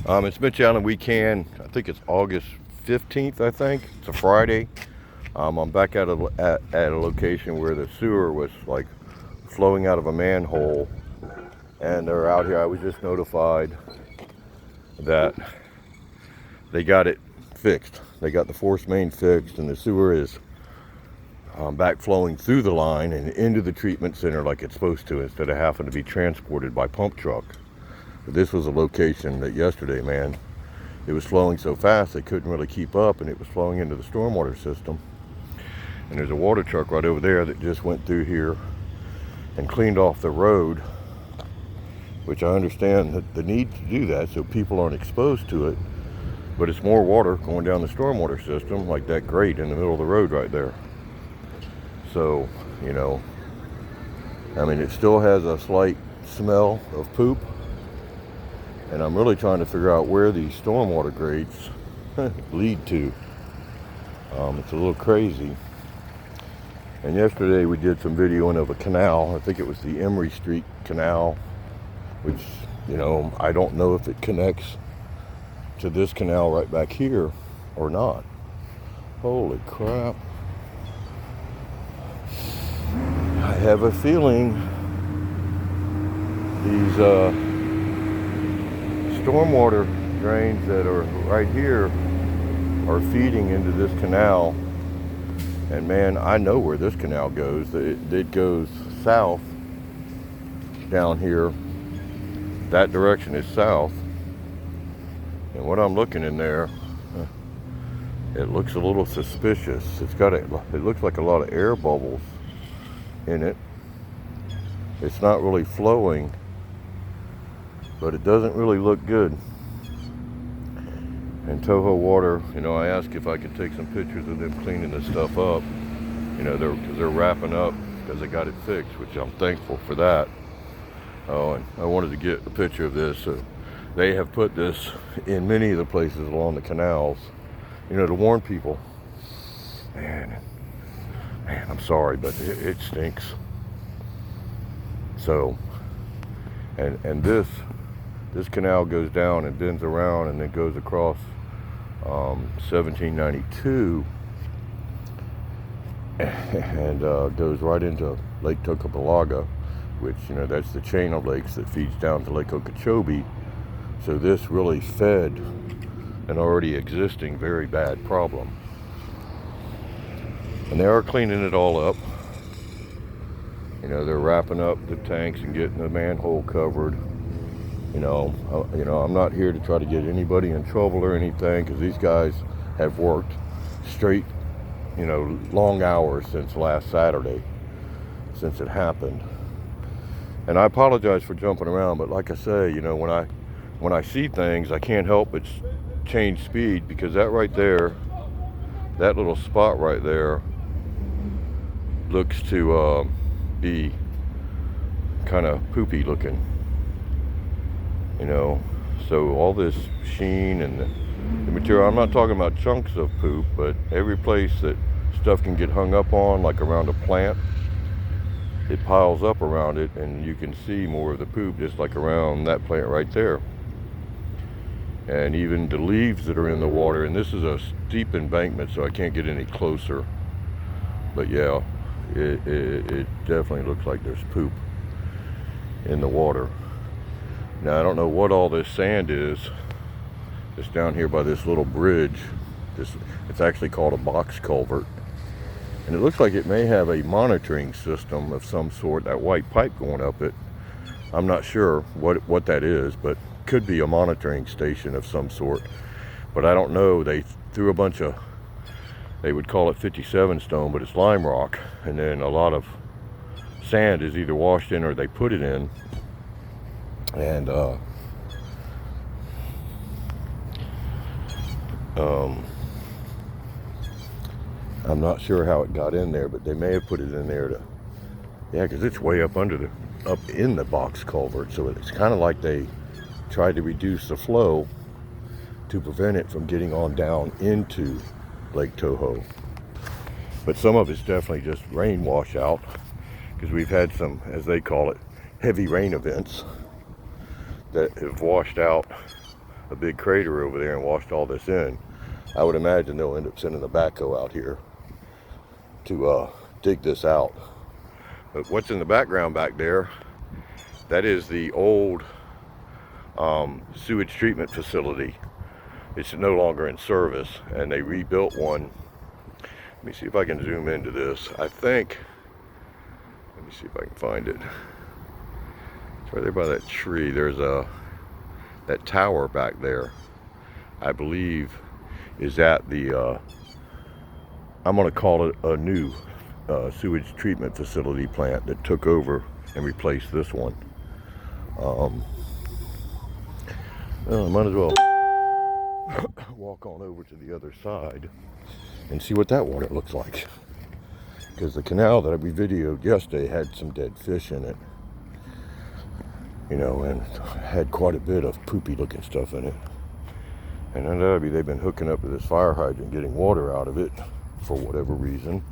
It's Mitch Allen WeCan. I think it's August 15th, I think. It's a Friday. I'm back at a location where the sewer was like flowing out of a manhole. And they're out here. I was just notified that they got it fixed. They got the force main fixed and the sewer is back flowing through the line and into the treatment center like it's supposed to, instead of having to be transported by pump truck. But this was a location that yesterday, man, it was flowing so fast they couldn't really keep up, and it was flowing into the stormwater system. And there's a water truck right over there that just went through here and cleaned off the road, which I understand that the need to do that so people aren't exposed to it. But it's more water going down the stormwater system, like that grate in the middle of the road right there. So, you know, I mean, it still has a slight smell of poop. And I'm really trying to figure out where these stormwater grates lead to. It's a little crazy. And yesterday we did some videoing of a canal. I think it was the Emery Street Canal, which, you know, I don't know if it connects to this canal right back here or not. Holy crap. I have a feeling these stormwater drains that are right here are feeding into this canal. And man, I know where this canal goes. It goes south down here. That direction is south. And what I'm looking in there, it looks a little suspicious. It looks like a lot of air bubbles in it. It's not really flowing, but it doesn't really look good. And Toho Water, you know, I asked if I could take some pictures of them cleaning this stuff up. You know, they're wrapping up because they got it fixed, which I'm thankful for that. Oh, and I wanted to get a picture of this. They have put this in many of the places along the canals, you know, to warn people. Man, I'm sorry, but it stinks. So, and this canal goes down and bends around and then goes across 1792 and goes right into Lake Toho, which, you know, that's the chain of lakes that feeds down to Lake Okeechobee. So this really fed an already existing very bad problem. And they are cleaning it all up. You know, they're wrapping up the tanks and getting the manhole covered. You know, I'm not here to try to get anybody in trouble or anything, because these guys have worked straight, you know, long hours since last Saturday, since it happened. And I apologize for jumping around, but like I say, you know, when I see things, I can't help but change speed, because that right there, that little spot right there, looks to be kind of poopy looking. You know, so all this sheen and the material, I'm not talking about chunks of poop, but every place that stuff can get hung up on, like around a plant, it piles up around it, and you can see more of the poop just like around that plant right there. And even the leaves that are in the water, and this is a steep embankment, so I can't get any closer, but yeah, it definitely looks like there's poop in the water. Now, I don't know what all this sand is. It's down here by this little bridge. It's actually called a box culvert. And it looks like it may have a monitoring system of some sort, that white pipe going up it. I'm not sure what that is, but could be a monitoring station of some sort. But I don't know. They threw a bunch of, they would call it 57 stone, but it's lime rock. And then a lot of sand is either washed in or they put it in. And I'm not sure how it got in there, but they may have put it in there to, yeah, because it's way up up in the box culvert. So it's kind of like they tried to reduce the flow to prevent it from getting on down into Lake Toho. But some of it's definitely just rain washout, because we've had some, as they call it, heavy rain events that have washed out a big crater over there and washed all this in. I would imagine they'll end up sending a backhoe out here to dig this out. But what's in the background back there, that is the old sewage treatment facility. It's no longer in service, and they rebuilt one. Let me see if I can zoom into this. I think, let me see if I can find it. It's right there by that tree. There's that tower back there, I believe, is at the, I'm gonna call it a new sewage treatment facility plant that took over and replaced this one. Well, I might as well walk on over to the other side and see what that water looks like. Because the canal that we videoed yesterday had some dead fish in it. You know, and had quite a bit of poopy looking stuff in it. And undoubtedly they've been hooking up to this fire hydrant, getting water out of it for whatever reason.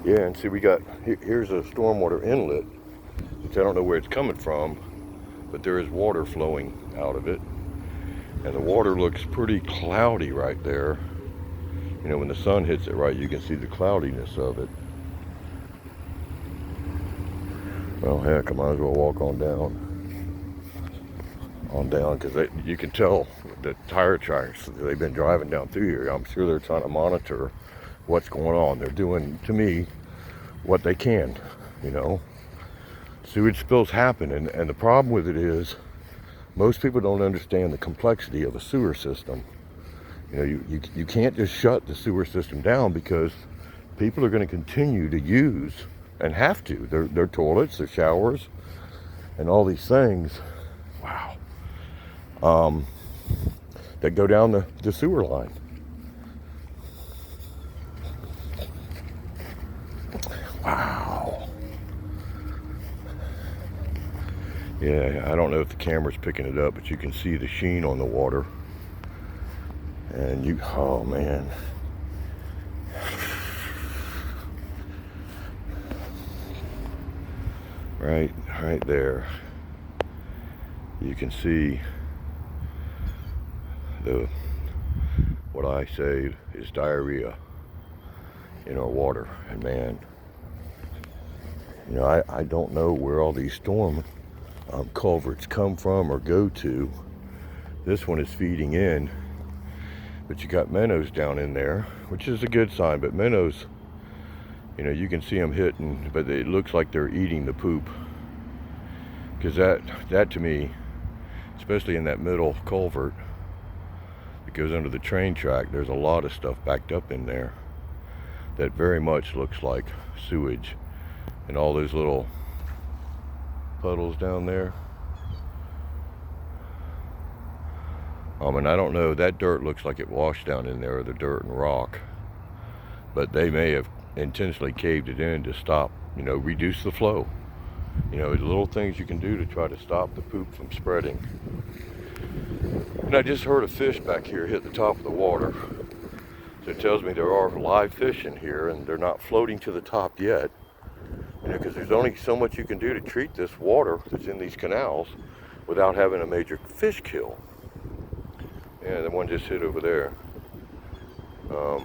Yeah, and see, we got, here's a stormwater inlet, which I don't know where it's coming from, but there is water flowing out of it. And the water looks pretty cloudy right there. You know, when the sun hits it right, you can see the cloudiness of it. Well, heck, I might as well walk on down. Because you can tell the tire tracks, they've been driving down through here. I'm sure they're trying to monitor what's going on. They're doing, to me, what they can, you know. Sewage spills happen, and the problem with it is most people don't understand the complexity of a sewer system. You know, you can't just shut the sewer system down, because people are going to continue to use, and have to, their toilets, their showers, and all these things, wow, that go down the sewer line. Wow. Yeah, I don't know if the camera's picking it up, but you can see the sheen on the water. And oh man. Right there. You can see what I say is diarrhea in our water. And man, you know, I don't know where all these storm culverts come from or go to. This one is feeding in, but you got minnows down in there, which is a good sign. But minnows, you know, you can see them hitting, but it looks like they're eating the poop. Because that to me, especially in that middle culvert that goes under the train track, there's a lot of stuff backed up in there that very much looks like sewage. And all those little puddles down there. And I don't know, that dirt looks like it washed down in there, or the dirt and rock. But they may have intentionally caved it in to stop, you know, reduce the flow. You know, the little things you can do to try to stop the poop from spreading. And I just heard a fish back here hit the top of the water. So it tells me there are live fish in here, and they're not floating to the top yet. You know, because there's only so much you can do to treat this water that's in these canals without having a major fish kill. Yeah, the one just hit over there. You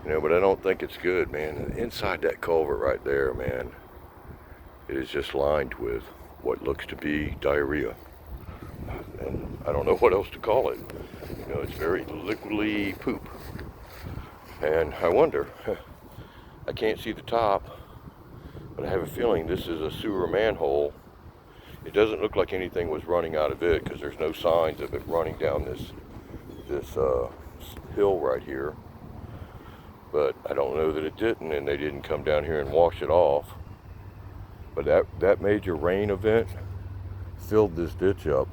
know, but I don't think it's good, man. Inside that culvert right there, man, it is just lined with what looks to be diarrhea. And I don't know what else to call it. You know, it's very liquidy poop. And I wonder, I can't see the top, but I have a feeling this is a sewer manhole. It doesn't look like anything was running out of it, because there's no signs of it running down this hill right here. But I don't know that it didn't, and they didn't come down here and wash it off. But that major rain event filled this ditch up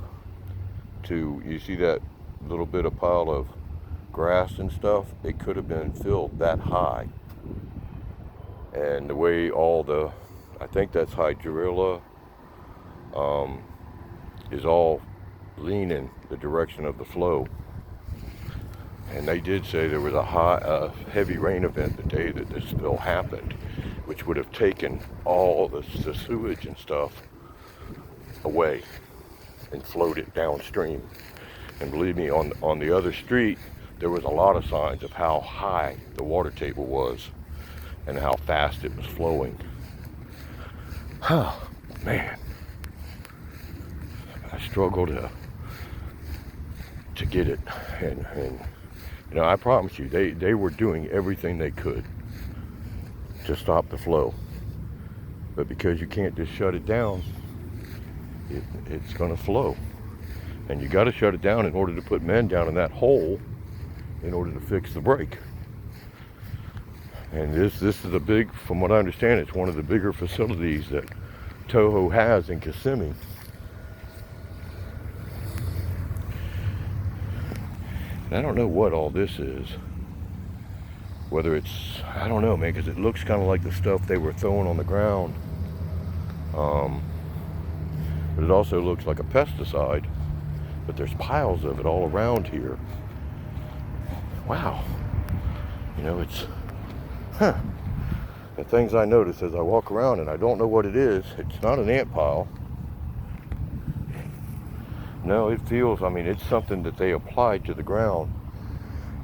to, you see that little bit of pile of grass and stuff? It could have been filled that high. And the way I think that's hydrilla, is all leaning the direction of the flow. And they did say there was a heavy rain event the day that this spill happened. which would have taken all the sewage and stuff away and flowed it downstream. And believe me, on the other street, there was a lot of signs of how high the water table was and how fast it was flowing. Oh, man. I struggle to get it. And you know, I promise you, they were doing everything they could to stop the flow. But because you can't just shut it down, it's going to flow. And you got to shut it down in order to put men down in that hole in order to fix the break. And this is a big, from what I understand, it's one of the bigger facilities that Toho has in Kissimmee. And I don't know what all this is. Whether it's, I don't know, man, because it looks kind of like the stuff they were throwing on the ground. But it also looks like a pesticide. But there's piles of it all around here. Wow. You know, it's, the things I notice as I walk around, and I don't know what it is. It's not an ant pile. No, it feels, I mean, it's something that they applied to the ground.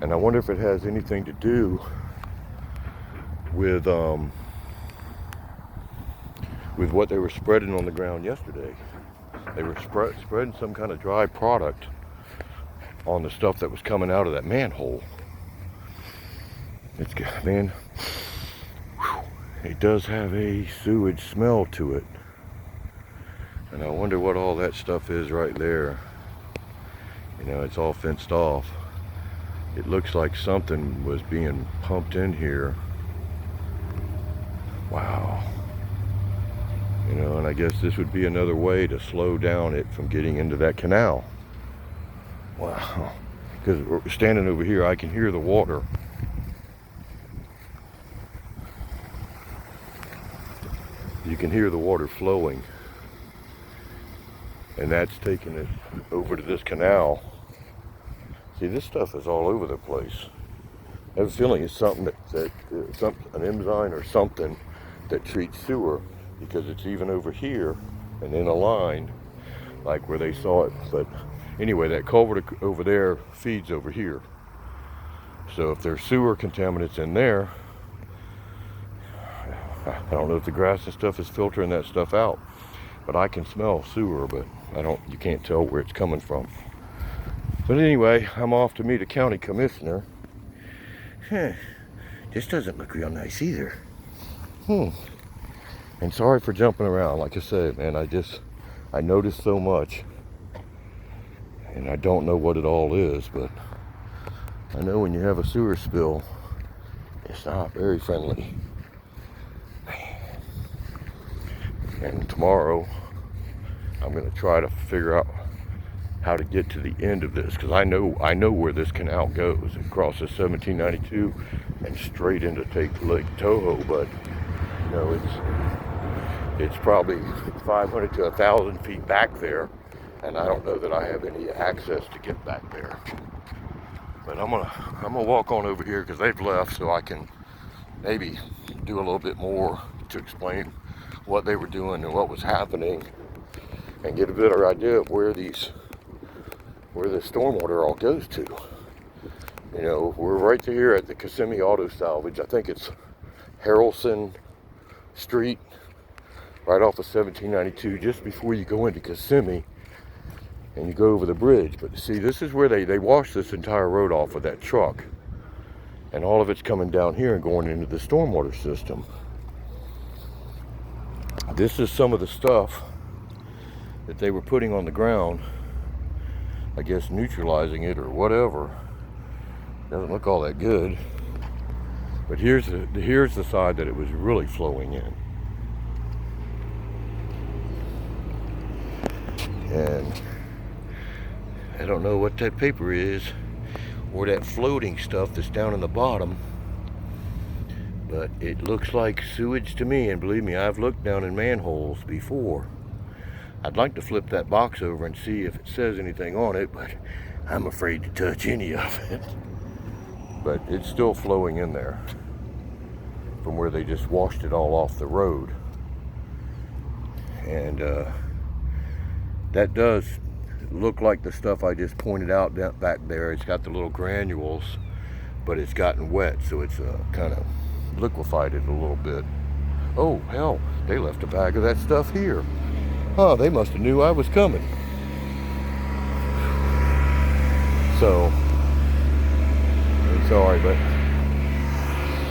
And I wonder if it has anything to do with what they were spreading on the ground yesterday. They were spreading some kind of dry product on the stuff that was coming out of that manhole. It's, man, it does have a sewage smell to it. And I wonder what all that stuff is right there. You know, it's all fenced off. It looks like something was being pumped in here. Wow. You know, and I guess this would be another way to slow down it from getting into that canal. Wow. Because we're standing over here, I can hear the water. You can hear the water flowing. And that's taking it over to this canal. See, this stuff is all over the place. I have a feeling it's something an enzyme or something that treats sewer, because it's even over here and in a line like where they saw it. But anyway, that culvert over there feeds over here. So if there's sewer contaminants in there, I don't know if the grass and stuff is filtering that stuff out, but I can smell sewer, but you can't tell where it's coming from. But anyway, I'm off to meet a county commissioner. This doesn't look real nice either. And sorry for jumping around. Like I said, man, I noticed so much. And I don't know what it all is, but I know when you have a sewer spill, it's not very friendly. And tomorrow, I'm going to try to figure out how to get to the end of this, because I know where this canal goes. It crosses 1792 and straight into Lake Toho, but you know, it's probably 500 to 1,000 feet back there, and I don't know that I have any access to get back there. But I'm gonna walk on over here because they've left, so I can maybe do a little bit more to explain what they were doing and what was happening, and get a better idea of where the stormwater all goes to. You know, we're right here at the Kissimmee Auto Salvage. I think it's Harrelson St, right off of 1792, just before you go into Kissimmee and you go over the bridge. But see, this is where they washed this entire road off with that truck, and all of it's coming down here and going into the stormwater system. This is some of the stuff that they were putting on the ground, I guess neutralizing it or whatever. Doesn't look all that good. But here's the side that it was really flowing in. And I don't know what that paper is, or that floating stuff that's down in the bottom, but it looks like sewage to me. And believe me, I've looked down in manholes before. I'd like to flip that box over and see if it says anything on it, but I'm afraid to touch any of it. But it's still flowing in there. from where they just washed it all off the road. And that does look like the stuff I just pointed out back there. It's got the little granules, but it's gotten wet, so it's kind of liquefied it a little bit. Oh hell, they left a bag of that stuff here. Huh, they must have knew I was coming. So, I'm sorry, but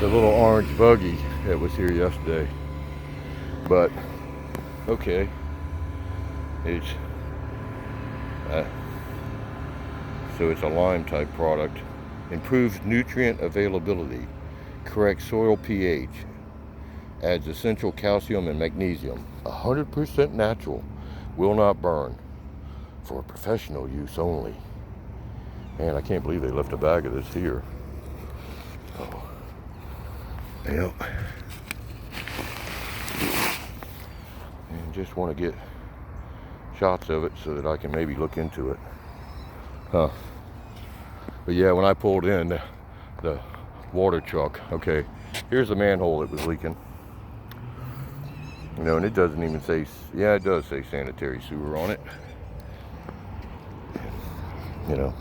the little orange buggy that was here yesterday. But, okay. It's, so it's a lime type product. Improves nutrient availability, corrects soil pH, adds essential calcium and magnesium. 100% natural, will not burn, for professional use only. Man, I can't believe they left a bag of this here. Oh, yep. And just want to get shots of it so that I can maybe look into it. Huh. But yeah, when I pulled in the water truck, okay, here's the manhole that was leaking. You know, and it doesn't even say, yeah, it does say sanitary sewer on it. You know.